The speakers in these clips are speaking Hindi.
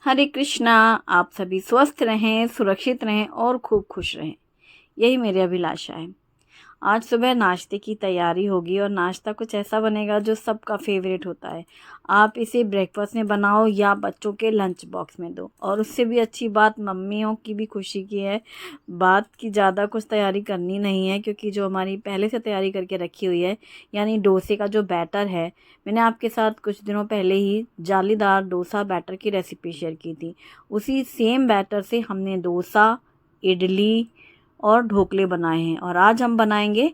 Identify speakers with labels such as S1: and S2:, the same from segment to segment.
S1: हरे कृष्णा। आप सभी स्वस्थ रहें, सुरक्षित रहें और खूब खुश रहें, यही मेरी अभिलाषा है। आज सुबह नाश्ते की तैयारी होगी और नाश्ता कुछ ऐसा बनेगा जो सबका फेवरेट होता है। आप इसे ब्रेकफास्ट में बनाओ या बच्चों के लंच बॉक्स में दो। और उससे भी अच्छी बात मम्मियों की भी खुशी की है, बात की ज़्यादा कुछ तैयारी करनी नहीं है, क्योंकि जो हमारी पहले से तैयारी करके रखी हुई है, यानी डोसे का जो बैटर है। मैंने आपके साथ कुछ दिनों पहले ही जालीदार डोसा बैटर की रेसिपी शेयर की थी। उसी सेम बैटर से हमने डोसा, इडली और ढोकले बनाए हैं। और आज हम बनाएंगे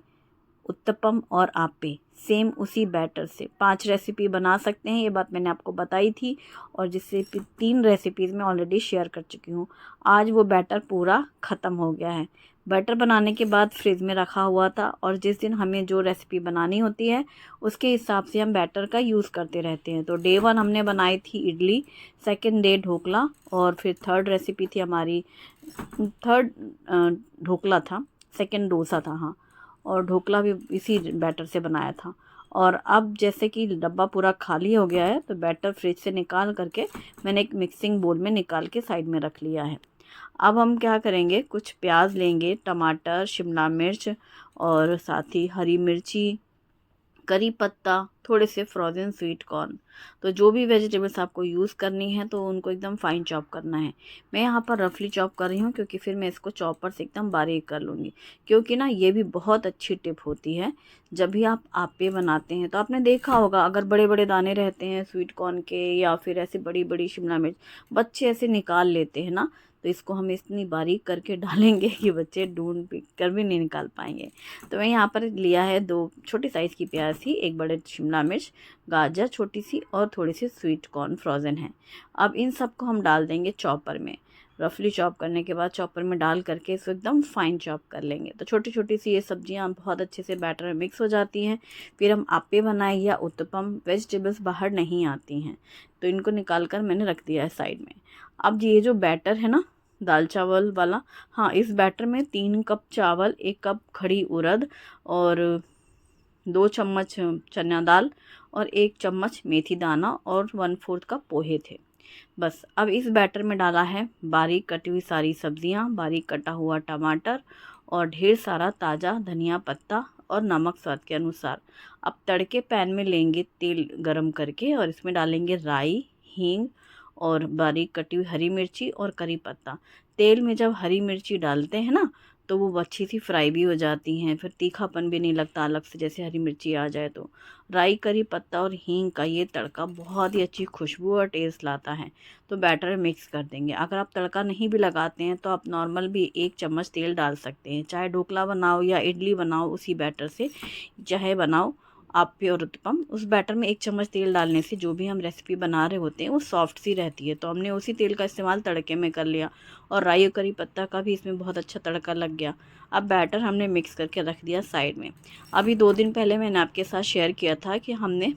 S1: उत्तपम और आप्पे, सेम उसी बैटर से 5 रेसिपी बना सकते हैं। ये बात मैंने आपको बताई थी और जिससे 3 रेसिपीज़ मैं ऑलरेडी शेयर कर चुकी हूँ। आज वो बैटर पूरा ख़त्म हो गया है। बैटर बनाने के बाद फ्रिज में रखा हुआ था और जिस दिन हमें जो रेसिपी बनानी होती है उसके हिसाब से हम बैटर का यूज़ करते रहते हैं। तो डे 1 हमने बनाई थी इडली, सेकेंड डे ढोकला और फिर थर्ड रेसिपी थी हमारी, थर्ड ढोकला था, सेकेंड डोसा था। हाँ, और ढोकला भी इसी बैटर से बनाया था। और अब जैसे कि डब्बा पूरा खाली हो गया है तो बैटर फ्रिज से निकाल करके मैंने एक मिक्सिंग बोल में निकाल के साइड में रख लिया है। अब हम क्या करेंगे, कुछ प्याज लेंगे, टमाटर, शिमला मिर्च और साथ ही हरी मिर्ची, करी पत्ता, थोड़े से फ्रोज़न स्वीट कॉर्न। तो जो भी वेजिटेबल्स आपको यूज़ करनी है तो उनको एकदम फाइन चॉप करना है। मैं यहाँ पर रफली चॉप कर रही हूँ क्योंकि फिर मैं इसको चॉपर से एकदम बारीक कर लूँगी। क्योंकि ना ये भी बहुत अच्छी टिप होती है, जब भी आप आप्पे बनाते हैं तो आपने देखा होगा अगर बड़े बड़े दाने रहते हैं स्वीट कॉर्न के या फिर ऐसे बड़ी बड़ी शिमला मिर्च, बच्चे ऐसे निकाल लेते हैं ना। तो इसको हम इतनी बारीक करके डालेंगे कि बच्चे ढूंढ कर भी नहीं निकाल पाएंगे। तो मैं यहाँ पर लिया है 2 छोटी साइज़ की प्याज थी, 1 बड़े शिमला मिर्च, गाजर छोटी सी और थोड़ी सी स्वीट कॉर्न फ्रोज़न है। अब इन सबको हम डाल देंगे चॉपर में। रफली चॉप करने के बाद चॉपर में डाल करके इसको एकदम फाइन चॉप कर लेंगे। तो छोटी छोटी सी ये सब्जियां बहुत अच्छे से बैटर में मिक्स हो जाती हैं। फिर हम आप्पे बनाए या उत्तपम, वेजिटेबल्स बाहर नहीं आती हैं तो इनको निकाल कर मैंने रख दिया है साइड में। अब ये जो बैटर है ना दाल चावल वाला, हाँ, इस बैटर में 3 कप चावल, 1 कप खड़ी उड़द और 2 चम्मच चना दाल और 1 चम्मच मेथी दाना और 1/4 कप पोहे थे। बस अब इस बैटर में डाला है बारीक कटी हुई सारी सब्जियां, बारीक कटा हुआ टमाटर और ढेर सारा ताज़ा धनिया पत्ता और नमक स्वाद के अनुसार। अब तड़के पैन में लेंगे तेल गरम करके और इसमें डालेंगे राई, हींग और बारीक कटी हुई हरी मिर्ची और करी पत्ता। तेल में जब हरी मिर्ची डालते हैं ना तो वो अच्छी सी फ्राई भी हो जाती हैं, फिर तीखापन भी नहीं लगता अलग से, जैसे हरी मिर्ची आ जाए तो। राई, करी पत्ता और हींग का ये तड़का बहुत ही अच्छी खुशबू और टेस्ट लाता है। तो बैटर मिक्स कर देंगे। अगर आप तड़का नहीं भी लगाते हैं तो आप नॉर्मल भी 1 चम्मच तेल डाल सकते हैं, चाहे ढोकला बनाओ या इडली बनाओ उसी बैटर से, चाहे बनाओ आप्पे और उत्तपम। उस बैटर में 1 चम्मच तेल डालने से जो भी हम रेसिपी बना रहे होते हैं वो सॉफ्ट सी रहती है। तो हमने उसी तेल का इस्तेमाल तड़के में कर लिया और राई और करी पत्ता का भी इसमें बहुत अच्छा तड़का लग गया। अब बैटर हमने मिक्स करके रख दिया साइड में। अभी 2 दिन पहले मैंने आपके साथ शेयर किया था कि हमने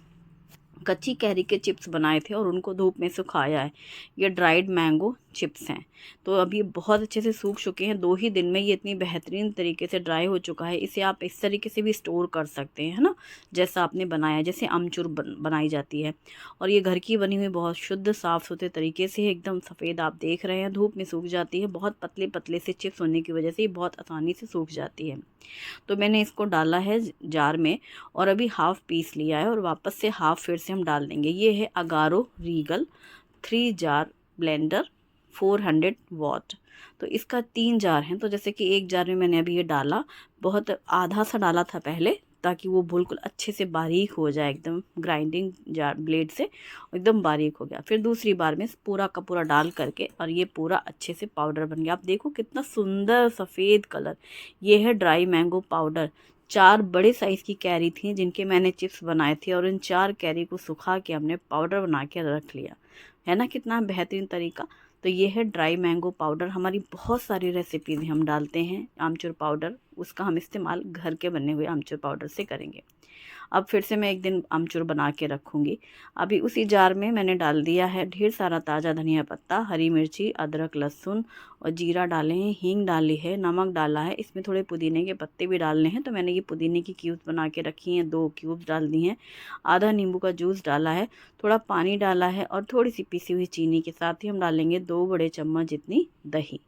S1: कच्ची कैरी के चिप्स बनाए थे और उनको धूप में सुखाया है। ये ड्राइड मैंगो चिप्स हैं। तो अब ये बहुत अच्छे से सूख चुके हैं, 2 ही दिन में ये इतनी बेहतरीन तरीके से ड्राई हो चुका है। इसे आप इस तरीके से भी स्टोर कर सकते हैं, है ना, जैसा आपने बनाया, जैसे अमचूर बनाई जाती है। और ये घर की बनी हुई बहुत शुद्ध साफ़ सुथरे तरीके से एकदम सफ़ेद आप देख रहे हैं, धूप में सूख जाती है। बहुत पतले पतले से चिप्स होने की वजह से ये बहुत आसानी से सूख जाती है। तो मैंने इसको डाला है जार में और अभी हाफ़ पीस लिया है और वापस से हाफ़ फिर से हम डाल देंगे। ये है Agaro Regal 3 jar blender 400 what. तो इसका 3 जार हैं। तो जैसे कि 1 जार में मैंने अभी ये डाला, बहुत आधा सा डाला था पहले ताकि वो बिल्कुल अच्छे से बारीक हो जाए, एकदम ग्राइंडिंग जार ब्लेड से एकदम बारीक हो गया। फिर दूसरी बार में पूरा का पूरा डाल करके और ये पूरा अच्छे से पाउडर बन गया। आप देखो कितना सुंदर सफ़ेद कलर। ये है ड्राई मैंगो पाउडर। 4 बड़े साइज़ की कैरी थी जिनके मैंने चिप्स बनाए थे और इन 4 कैरी को सुखा के हमने पाउडर बना के रख लिया है ना, कितना बेहतरीन तरीका। तो ये है ड्राई मैंगो पाउडर। हमारी बहुत सारी रेसिपीज़ में हम डालते हैं आमचूर पाउडर, उसका हम इस्तेमाल घर के बने हुए आमचूर पाउडर से करेंगे। अब फिर से मैं एक दिन आमचूर बना के रखूँगी। अभी उसी जार में मैंने डाल दिया है ढेर सारा ताज़ा धनिया पत्ता, हरी मिर्ची, अदरक, लहसुन और जीरा डाले हैं, हींग डाली है, नमक डाला है। इसमें थोड़े पुदीने के पत्ते भी डालने हैं, तो मैंने ये पुदीने की क्यूब्स बना के रखी हैं, 2 क्यूब्स डाल दी हैं। आधा नींबू का जूस डाला है, थोड़ा पानी डाला है और थोड़ी सी पिसी हुई चीनी के साथ ही हम डालेंगे 2 बड़े चम्मच जितनी दही।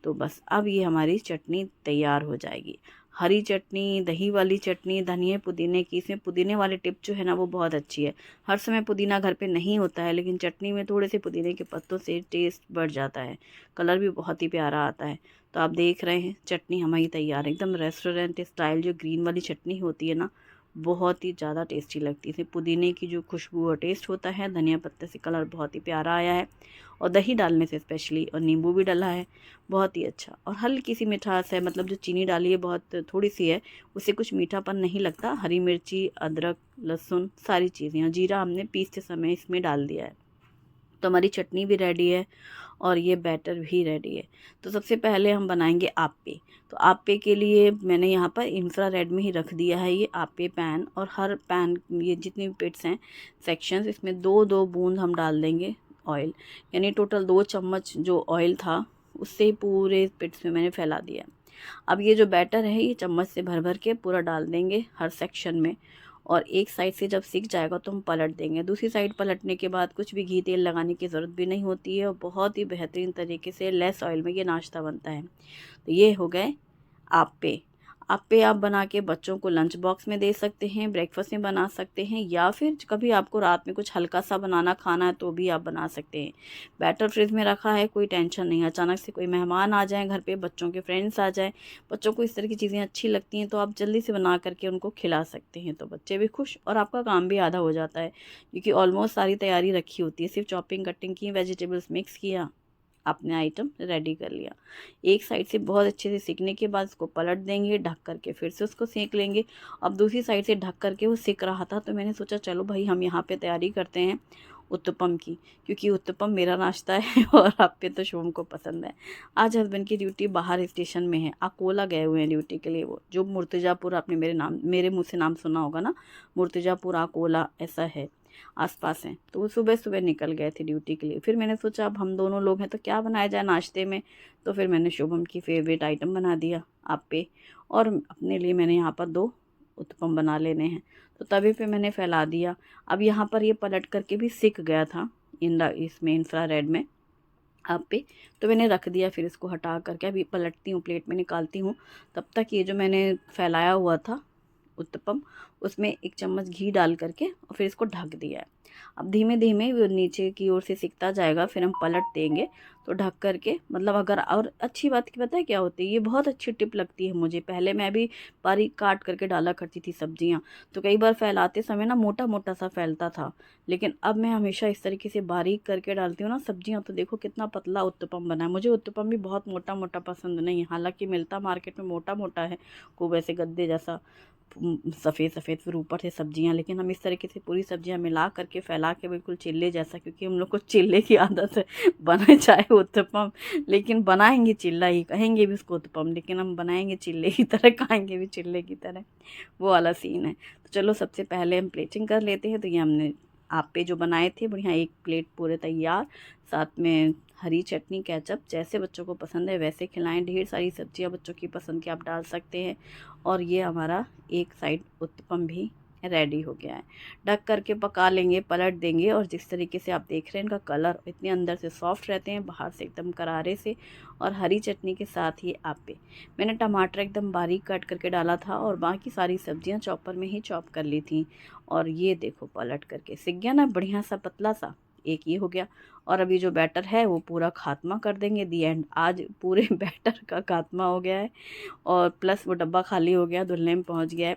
S1: तो बस अब ये हमारी चटनी तैयार हो जाएगी। हरी चटनी, दही वाली चटनी, धनिया पुदीने की। इसमें पुदीने वाली टिप जो है ना वो बहुत अच्छी है। हर समय पुदीना घर पे नहीं होता है, लेकिन चटनी में थोड़े से पुदीने के पत्तों से टेस्ट बढ़ जाता है, कलर भी बहुत ही प्यारा आता है। तो आप देख रहे हैं चटनी हमारी तैयार है, एकदम रेस्टोरेंट स्टाइल। जो ग्रीन वाली चटनी होती है ना, बहुत ही ज़्यादा टेस्टी लगती है। इसमें पुदीने की जो खुशबू और टेस्ट होता है, धनिया पत्ते से कलर बहुत ही प्यारा आया है, और दही डालने से स्पेशली, और नींबू भी डाला है, बहुत ही अच्छा। और हल्की सी मिठास है, मतलब जो चीनी डाली है बहुत थोड़ी सी है, उससे कुछ मीठापन नहीं लगता। हरी मिर्ची, अदरक, लहसुन, सारी चीज़ें, और जीरा हमने पीसते समय इसमें डाल दिया है। तो हमारी चटनी भी रेडी है और ये बैटर भी रेडी है। तो सबसे पहले हम बनाएंगे आप्पे। तो आप्पे के लिए मैंने यहाँ पर इंफ्रारेड में ही रख दिया है ये आप्पे पैन, और हर पैन, ये जितने भी पिट्स हैं सेक्शंस, इसमें 2-2 बूंद हम डाल देंगे ऑयल, यानी टोटल 2 चम्मच जो ऑयल था उससे पूरे पिट्स में मैंने फैला दिया। अब ये जो बैटर है ये चम्मच से भर भर के पूरा डाल देंगे हर सेक्शन में, और एक साइड से जब सीख जाएगा तो हम पलट देंगे। दूसरी साइड पलटने के बाद कुछ भी घी तेल लगाने की ज़रूरत भी नहीं होती है, और बहुत ही बेहतरीन तरीके से लेस ऑयल में ये नाश्ता बनता है। तो ये हो गए आप्पे। आप्पे आप बना के बच्चों को लंच बॉक्स में दे सकते हैं, ब्रेकफास्ट में बना सकते हैं, या फिर कभी आपको रात में कुछ हल्का सा बनाना खाना है तो भी आप बना सकते हैं। बैटर फ्रिज में रखा है, कोई टेंशन नहीं। अचानक से कोई मेहमान आ जाए घर पे, बच्चों के फ्रेंड्स आ जाए, बच्चों को इस तरह की चीज़ें अच्छी लगती हैं, तो आप जल्दी से बना करके उनको खिला सकते हैं। तो बच्चे भी खुश और आपका काम भी आधा हो जाता है, क्योंकि ऑलमोस्ट सारी तैयारी रखी होती है। सिर्फ चॉपिंग कटिंग की, वेजिटेबल्स मिक्स किया, आपने आइटम रेडी कर लिया। एक साइड से बहुत अच्छे से सीखने के बाद उसको पलट देंगे, ढक करके फिर से उसको सेक लेंगे। अब दूसरी साइड से ढक करके वो सेक रहा था, तो मैंने सोचा चलो भाई हम यहाँ पे तैयारी करते हैं उत्तपम की, क्योंकि उत्तपम मेरा नाश्ता है और आप पे तो शुभम को पसंद है। आज हस्बैंड की ड्यूटी बाहर स्टेशन में है, अकोला गए हुए हैं ड्यूटी के लिए। वो जो मुर्तज़ापुर, आपने मेरे मुँह से नाम सुना होगा ना, मुर्तज़ापुर अकोला ऐसा है, आसपास हैं। तो वो सुबह सुबह निकल गए थे ड्यूटी के लिए। फिर मैंने सोचा अब हम दोनों लोग हैं तो क्या बनाया जाए नाश्ते में, तो फिर मैंने शुभम की फेवरेट आइटम बना दिया आप्पे, और अपने लिए मैंने यहाँ पर 2 उत्पम बना लेने हैं। तो तवे पे मैंने फैला दिया। अब यहाँ पर ये पलट करके भी सिक गया था इसमें इंफ्रारेड में आप्पे, तो मैंने रख दिया। फिर इसको हटा करके अभी पलटती हूँ, प्लेट में निकालती हूँ। तब तक ये जो मैंने फैलाया हुआ था उत्तपम, उसमें 1 चम्मच घी डाल करके और फिर इसको ढक दिया है। अब धीमे धीमे वो नीचे की ओर से सिकता जाएगा, फिर हम पलट देंगे। तो ढक करके, मतलब अगर, और अच्छी बात की पता है क्या होती है, ये बहुत अच्छी टिप लगती है मुझे। पहले मैं भी बारीक काट करके डाला करती थी सब्जियां, तो कई बार फैलाते समय ना मोटा मोटा सा फैलता था, लेकिन अब मैं हमेशा इस तरीके से बारीक करके डालती हूँ ना सब्जियां। तो देखो कितना पतला उत्तपम बना है। मुझे उत्तपम भी बहुत मोटा मोटा पसंद नहीं है, हालांकि मिलता मार्केट में मोटा मोटा है, को वैसे गद्दे जैसा सफ़ेद सफ़ेद, फिर ऊपर से सब्जियां। लेकिन हम इस तरीके से पूरी सब्जियां मिला करके फैला के बिल्कुल चिल्ले जैसा, क्योंकि हम लोग को चिल्ले की आदत है, बना चाहे उत्तपम, लेकिन बनाएंगे चिल्ला ही, कहेंगे भी उसको उत्तपम, लेकिन हम बनाएंगे चिल्ले की तरह, खाएंगे भी चिल्ले की तरह, वो वाला सीन है। तो चलो सबसे पहले हम प्लेटिंग कर लेते हैं। तो ये हमने आप्पे जो बनाए थे बढ़िया, 1 प्लेट पूरे तैयार, साथ में हरी चटनी, केचप, जैसे बच्चों को पसंद है वैसे खिलाएं। ढेर सारी सब्जियां बच्चों की पसंद की आप डाल सकते हैं। और ये हमारा एक साइड उत्तपम भी रेडी हो गया है। ढक करके पका लेंगे, पलट देंगे, और जिस तरीके से आप देख रहे हैं इनका कलर इतने अंदर से सॉफ्ट रहते हैं, बाहर से एकदम करारे से। और हरी चटनी के साथ ही आप्पे, मैंने टमाटर एकदम बारीक कट करके डाला था, और बाकी सारी सब्जियां चॉपर में ही चॉप कर ली थी। और ये देखो पलट करके सिक गया ना बढ़िया सा पतला सा, एक ये हो गया। और अभी जो बैटर है वो पूरा खात्मा कर देंगे, दी एंड। आज पूरे बैटर का खात्मा हो गया है, और प्लस वो डब्बा खाली हो गया, धुलने में पहुंच गया है।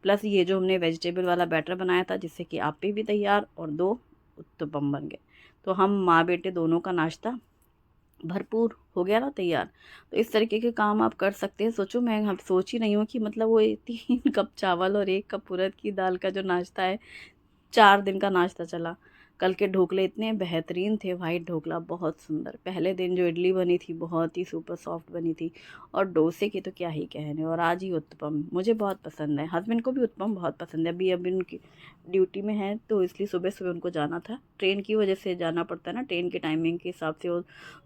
S1: प्लस ये जो हमने वेजिटेबल वाला बैटर बनाया था, जिससे कि आप्पे भी तैयार और 2 उत्तपम बन गए। तो हम माँ बेटे दोनों का नाश्ता भरपूर हो गया ना तैयार। तो इस तरीके के काम आप कर सकते हैं। सोचो, मैं हम सोच ही नहीं हूँ कि मतलब वो 3 कप चावल और 1 कप उड़द की दाल का जो नाश्ता है, 4 दिन का नाश्ता चला। कल के ढोकले इतने बेहतरीन थे, वाइट ढोकला बहुत सुंदर। पहले दिन जो इडली बनी थी बहुत ही सुपर सॉफ्ट बनी थी, और डोसे की तो क्या ही कहने। और आज ही उत्पम मुझे बहुत पसंद है, हस्बैंड को भी उत्पम बहुत पसंद है। अभी उनकी ड्यूटी में है तो इसलिए सुबह सुबह उनको जाना था, ट्रेन की वजह से जाना पड़ता है ना, ट्रेन के टाइमिंग के हिसाब से वो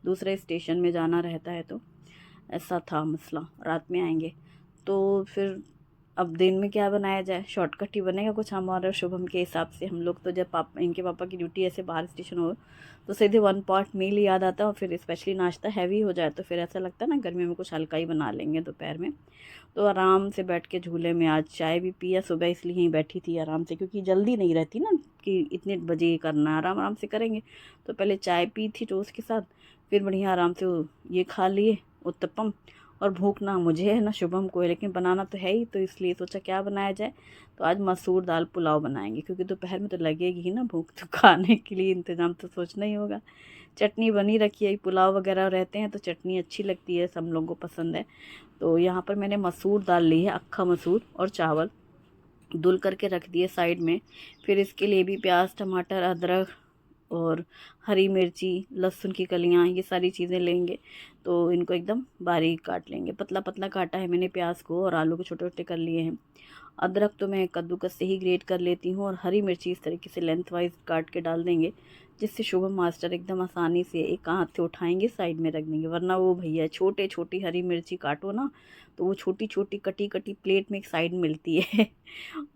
S1: दूसरे स्टेशन में जाना रहता है, तो ऐसा था मसला। रात में आएंगे तो फिर अब दिन में क्या बनाया जाए, शॉर्टकट ही बनेगा कुछ हमारे और शुभम के हिसाब से। हम लोग तो जब इनके पापा की ड्यूटी ऐसे बाहर स्टेशन हो तो सीधे वन पॉट मील याद आता है, और फिर स्पेशली नाश्ता हैवी हो जाए तो फिर ऐसा लगता है ना गर्मी में कुछ हल्का ही बना लेंगे दोपहर में। तो आराम से बैठ के झूले में आज चाय भी पिया सुबह, इसलिए यहीं बैठी थी आराम से, क्योंकि जल्दी नहीं रहती ना कि इतने बजे करना, आराम आराम से करेंगे। तो पहले चाय पी थी टोस्ट के साथ, फिर बढ़िया आराम से ये खा लिए उत्तपम। और भूख ना मुझे है ना शुभम को है, लेकिन बनाना तो है ही, तो इसलिए सोचा क्या बनाया जाए। तो आज मसूर दाल पुलाव बनाएंगे, क्योंकि दोपहर में तो लगेगी ही ना भूख, तो खाने के लिए इंतज़ाम तो सोचना ही होगा। चटनी बनी रखी है, पुलाव वगैरह रहते हैं तो चटनी अच्छी लगती है, सब लोगों को पसंद है। तो यहाँ पर मैंने मसूर दाल ली है, अक्खा मसूर, और चावल धुल करके रख दिए साइड में। फिर इसके लिए भी प्याज टमाटर अदरक और हरी मिर्ची लहसुन की कलियाँ, ये सारी चीज़ें लेंगे। तो इनको एकदम बारीक काट लेंगे, पतला पतला काटा है मैंने प्याज को, और आलू को छोटे छोटे कर लिए हैं। अदरक तो मैं कद्दूकस से ही ग्रेट कर लेती हूँ, और हरी मिर्ची इस तरीके से लेंथ वाइज काट के डाल देंगे, जिससे शुभम मास्टर एकदम आसानी से एक हाथ से उठाएंगे साइड में रख देंगे। वरना वो भैया छोटे छोटी हरी मिर्ची काटो ना तो वो छोटी छोटी कटी कटी प्लेट में एक साइड मिलती है।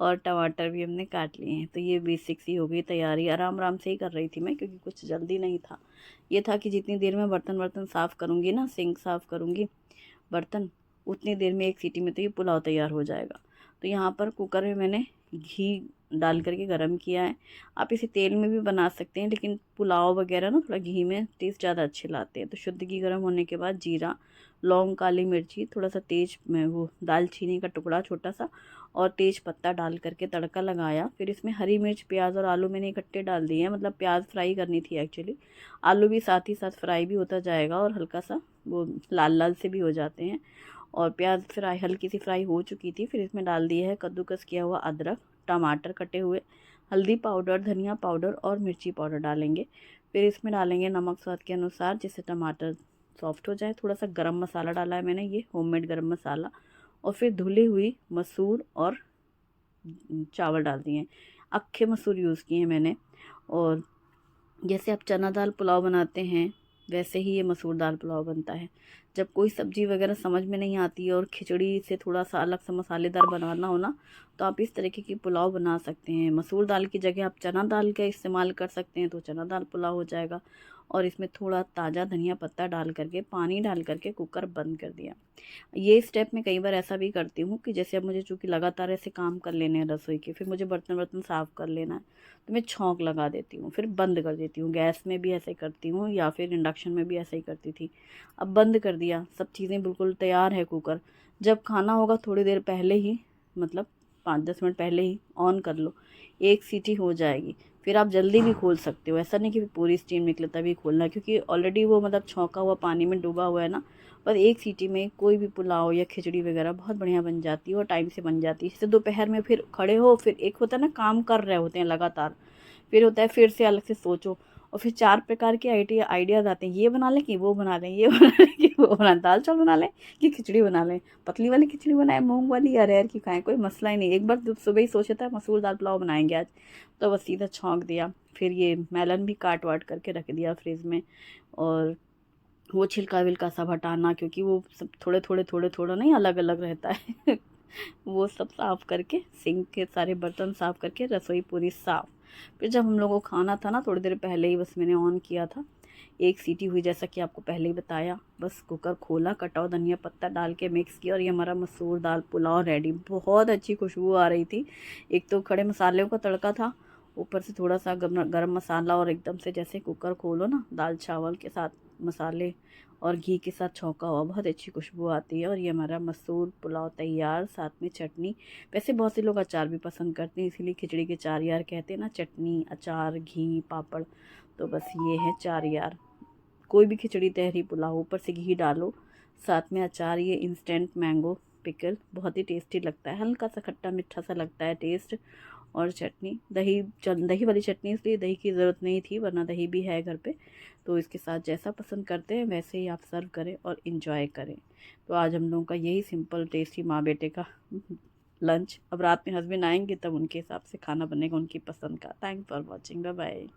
S1: और टमाटर भी हमने काट लिए हैं। तो ये बेसिक सी हो गई तैयारी, आराम आराम से ही कर रही थी मैं, क्योंकि कुछ जल्दी नहीं था। ये था कि जितनी देर में बर्तन वर्तन साफ़ करूँगी ना, सिंक साफ़ करूँगी बर्तन, उतनी देर में एक सीटी में तो ये पुलाव तैयार हो जाएगा। तो यहाँ पर कुकर में मैंने घी डाल करके गरम किया है। आप इसे तेल में भी बना सकते हैं, लेकिन पुलाव वगैरह ना थोड़ा घी में टेस्ट ज़्यादा अच्छे लाते हैं। तो शुद्ध घी गरम होने के बाद जीरा, लौंग, काली मिर्ची, थोड़ा सा तेज में वो दालचीनी का टुकड़ा छोटा सा, और तेज पत्ता डाल करके तड़का लगाया। फिर इसमें हरी मिर्च प्याज और आलू मैंने इकट्ठे डाल दिए हैं, मतलब प्याज फ्राई करनी थी एक्चुअली, आलू भी साथ ही साथ फ्राई भी होता जाएगा और हल्का सा वो लाल लाल से भी हो जाते हैं। और प्याज फ्राई हल्की सी फ्राई हो चुकी थी, फिर इसमें डाल दिया है कद्दूकस किया हुआ अदरक, टमाटर कटे हुए, हल्दी पाउडर, धनिया पाउडर और मिर्ची पाउडर डालेंगे। फिर इसमें डालेंगे नमक स्वाद के अनुसार, जिससे टमाटर सॉफ्ट हो जाए। थोड़ा सा गरम मसाला डाला है मैंने, ये होममेड गरम मसाला। और फिर धुली हुई मसूर और चावल डाल दिए हैं, अक्खे मसूर यूज़ किए हैं मैंने। और जैसे आप चना दाल पुलाव बनाते हैं वैसे ही ये मसूर दाल पुलाव बनता है। जब कोई सब्ज़ी वगैरह समझ में नहीं आती है और खिचड़ी से थोड़ा सा अलग सा मसालेदार बनाना हो ना, तो आप इस तरीके की पुलाव बना सकते हैं। मसूर दाल की जगह आप चना दाल का इस्तेमाल कर सकते हैं, तो चना दाल पुलाव हो जाएगा। और इसमें थोड़ा ताज़ा धनिया पत्ता डाल करके, पानी डाल करके कुकर बंद कर दिया। ये स्टेप मैं कई बार ऐसा भी करती हूँ कि जैसे अब मुझे चूँकि लगातार ऐसे काम कर लेने हैं रसोई के, फिर मुझे बर्तन वर्तन साफ़ कर लेना है, तो मैं छौंक लगा देती हूँ, फिर बंद कर देती हूँ। गैस में भी ऐसे करती हूँ या फिर इंडक्शन में भी ऐसे ही करती थी। अब बंद कर दिया, सब चीज़ें बिल्कुल तैयार है कुकर। जब खाना होगा थोड़ी देर पहले ही, मतलब 5-10 मिनट पहले ही ऑन कर लो, एक सीटी हो जाएगी। फिर आप जल्दी भी खोल सकते हो, ऐसा नहीं कि पूरी स्टीम निकले तभी खोलना, क्योंकि ऑलरेडी वो मतलब छौंका हुआ पानी में डूबा हुआ है ना। बस एक सीटी में कोई भी पुलाव या खिचड़ी वगैरह बहुत बढ़िया बन जाती है और टाइम से बन जाती है। जैसे दोपहर में फिर खड़े हो, फिर एक होता है ना काम कर रहे होते हैं लगातार, फिर होता है फिर से अलग से सोचो, और फिर 4 प्रकार के आइडियाज़ आते हैं, ये बना लें कि वो बना लें, ये बना लें कि वो बना लें, दाल चावल बना लें कि खिचड़ी बना लें, पतली वाली खिचड़ी बनाएं, मूंग वाली या अरहर की खाएं, कोई मसला ही नहीं। एक बार सुबह ही सोचा था मसूर दाल पुलाव बनाएंगे आज, तो बस सीधा छौंक दिया। फिर ये मेलन भी काट वाट करके रख दिया फ्रिज में, और वो छिलका विलका सब हटाना, क्योंकि वो सब थोड़े थोड़ा नहीं अलग अलग रहता है। वो सब साफ़ करके, सिंक के सारे बर्तन साफ़ करके, रसोई पूरी साफ़। फिर जब हम लोगों को खाना था ना, थोड़ी देर पहले ही बस मैंने ऑन किया था, एक सीटी हुई जैसा कि आपको पहले ही बताया, बस कुकर खोला, कटा हुआ धनिया पत्ता डाल के मिक्स किया, और ये हमारा मसूर दाल पुलाव रेडी। बहुत अच्छी खुशबू आ रही थी। एक तो खड़े मसालों का तड़का था, ऊपर से थोड़ा सा गरम मसाला, और एकदम से जैसे कुकर खोलो ना, दाल चावल के साथ मसाले और घी के साथ छौंका हुआ, बहुत अच्छी खुशबू आती है। और ये हमारा मसूर पुलाव तैयार, साथ में चटनी। वैसे बहुत से लोग अचार भी पसंद करते हैं, इसीलिए खिचड़ी के 4 यार कहते हैं ना, चटनी, अचार, घी, पापड़। तो बस ये है 4 यार। कोई भी खिचड़ी तहरी पुलाव, ऊपर से घी डालो, साथ में अचार, ये इंस्टेंट मैंगो पिकल बहुत ही टेस्टी लगता है, हल्का सा खट्टा मीठा सा लगता है टेस्ट। और चटनी, दही वाली चटनी इसलिए दही की ज़रूरत नहीं थी, वरना दही भी है घर पे। तो इसके साथ जैसा पसंद करते हैं वैसे ही आप सर्व करें और इन्जॉय करें। तो आज हम लोगों का यही सिंपल टेस्टी माँ बेटे का लंच। अब रात में हस्बैंड आएंगे तब उनके हिसाब से खाना बनेगा, उनकी पसंद का। Thanks for watching, bye bye.